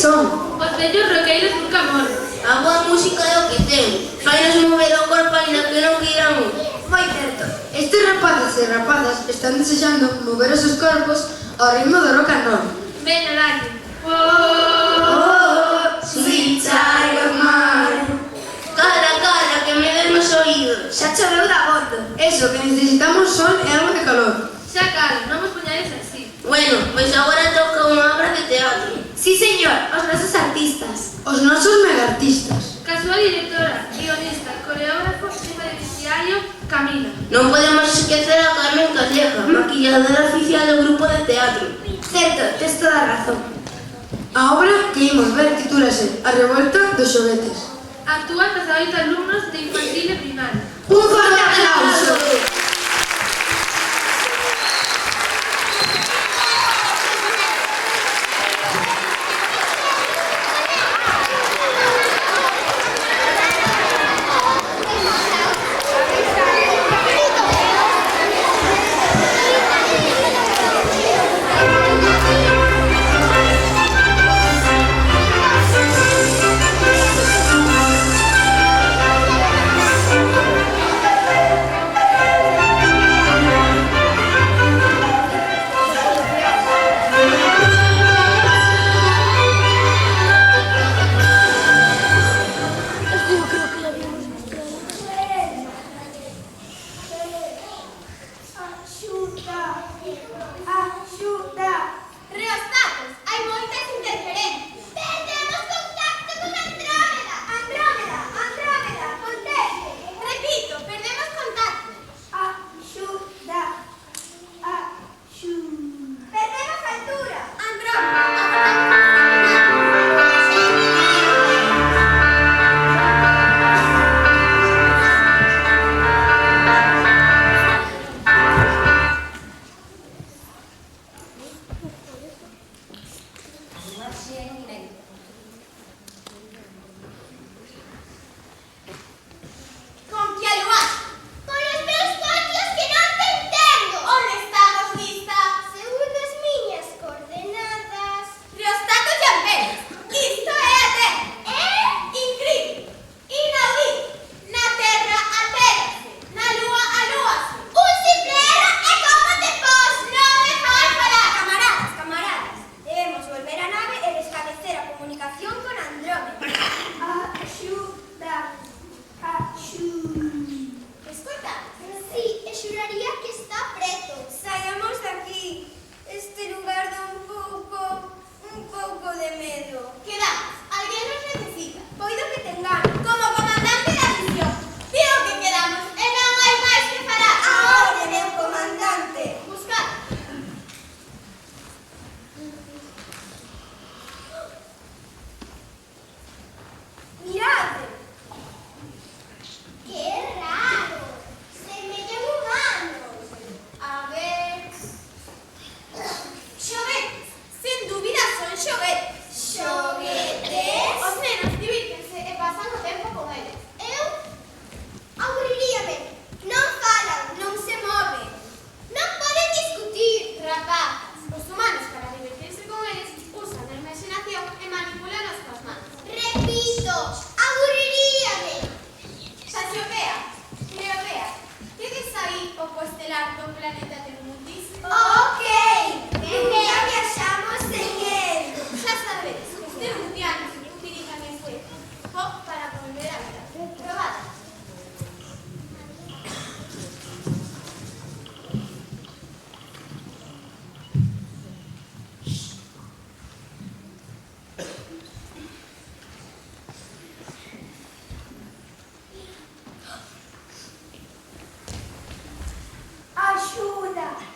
son? Os vellos roqueiros nunca morren. A boa música é o que ten. Fainos mover o corpo ainda que non queiramos. Moi certo. Estes rapaces e rapazas están desexando mover os seus corpos ao ritmo do rock and roll. Ven, dalle. Oh, sweet child of mine. Cala, que me den os oídos. Xa choveu da bondo. Eso, que necesitamos son e algo de calor. Xa calo, non vos poñades así. Bueno, pois agora toca unha obra de teatro. Sí, señor, os nosos artistas. Os nosos megaartistas. Ca súa directora, guionista, coreógrafo e beneficiario, Camila. Non podemos esquecer a Carmen Calleja, maquilladora oficial do grupo de teatro. Certo, tes toda a razón. A obra que imos ver titúlase A revolta dos xoguetes. Actúan 18 alumnos de infantil e primaria. Un forte aplauso.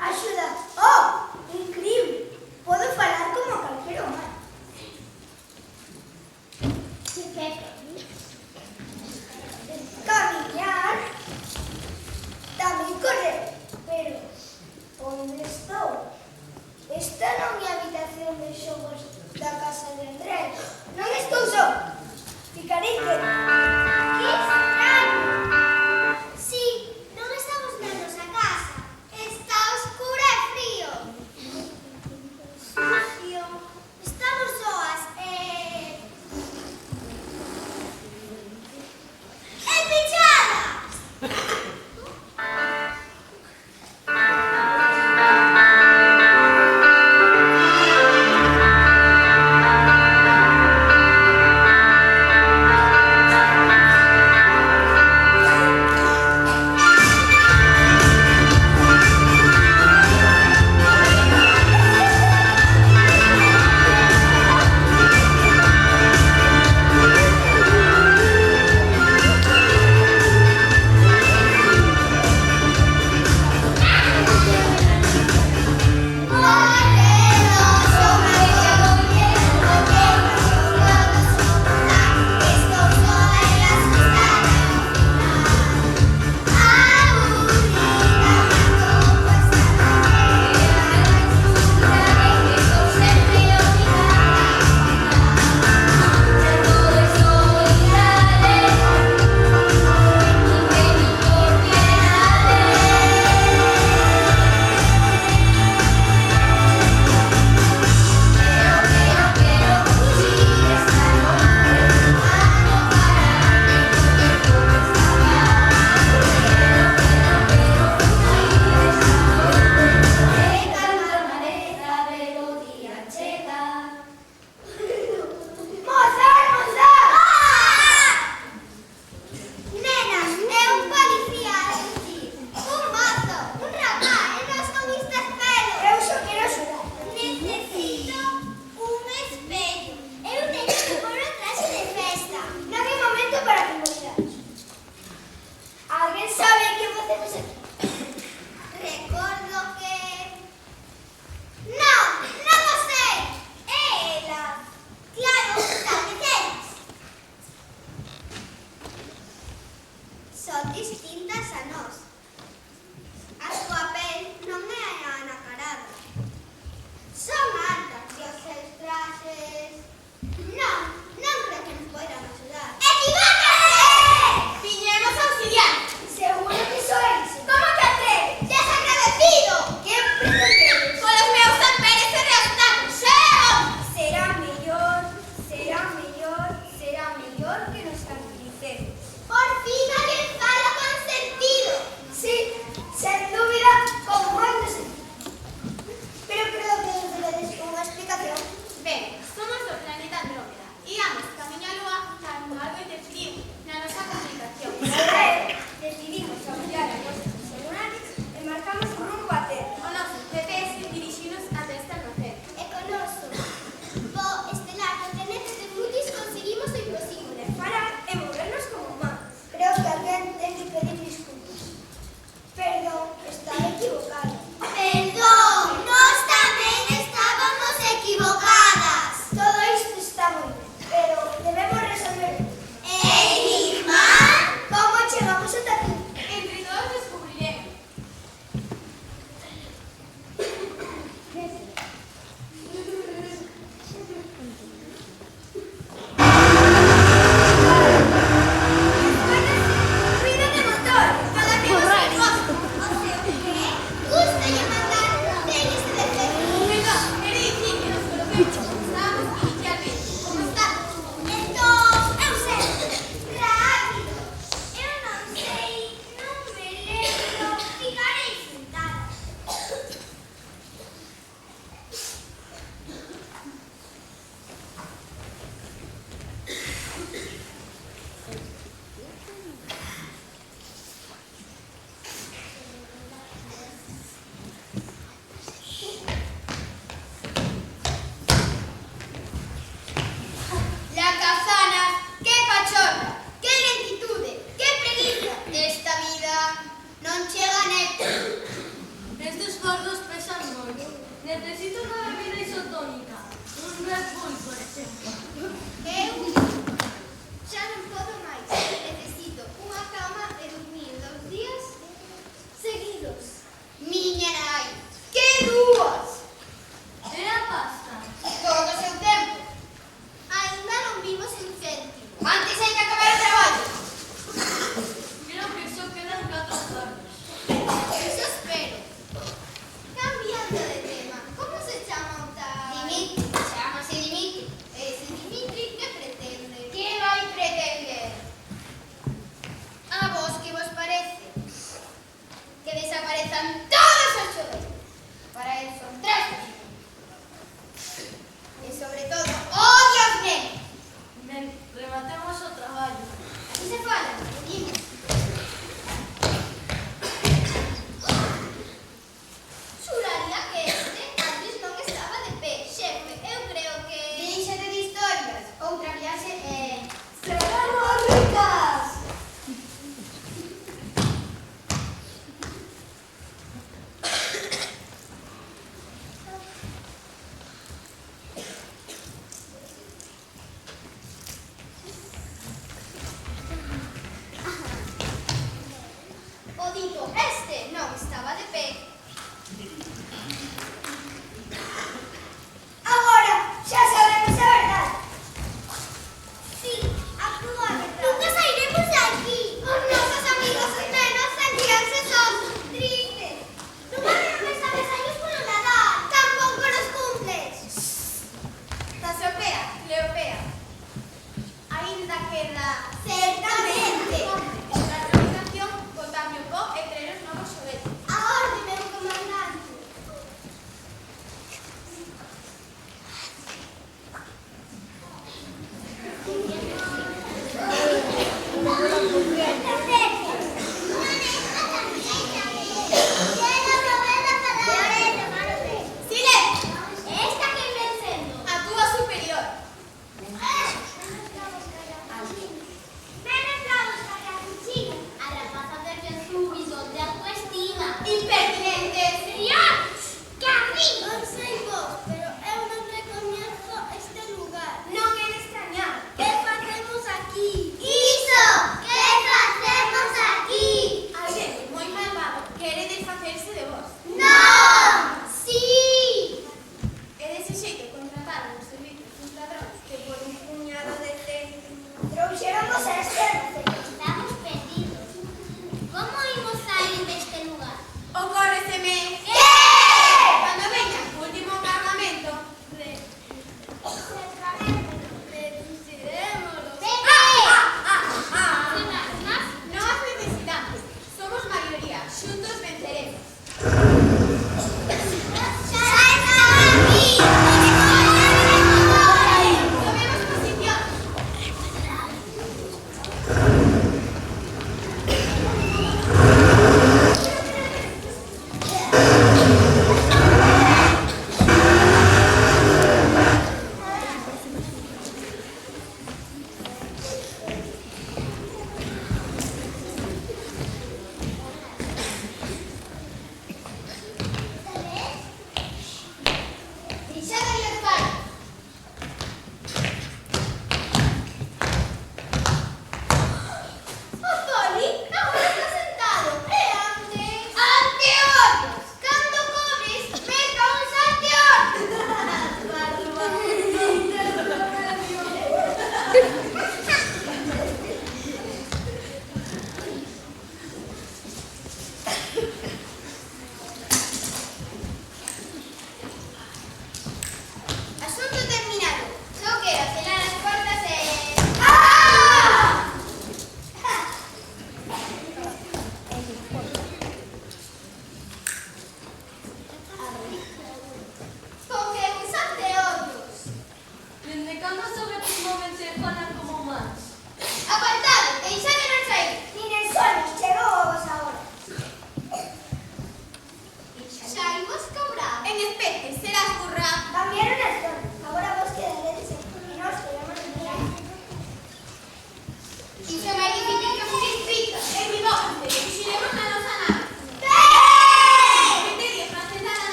Axuda, Necesito una bebida isotónica. Un Red Bull, por exemplo. Eu xa non podo máis. Necesito unha cama e dormir 2 días seguidos. Miña nai, que dúas? E a pasta? Todo o seu tempo. Ainda non vimos un céntimo. Antes hai que acabar o traballo. Creo que só quedan 4 carros. Eso espero. Cambiando de tema, como se chama o tal? Dimitri, chamase Dimitri. Ese Dimitri que pretende? Que vai pretender? A vos que vos parece? Que desaparezan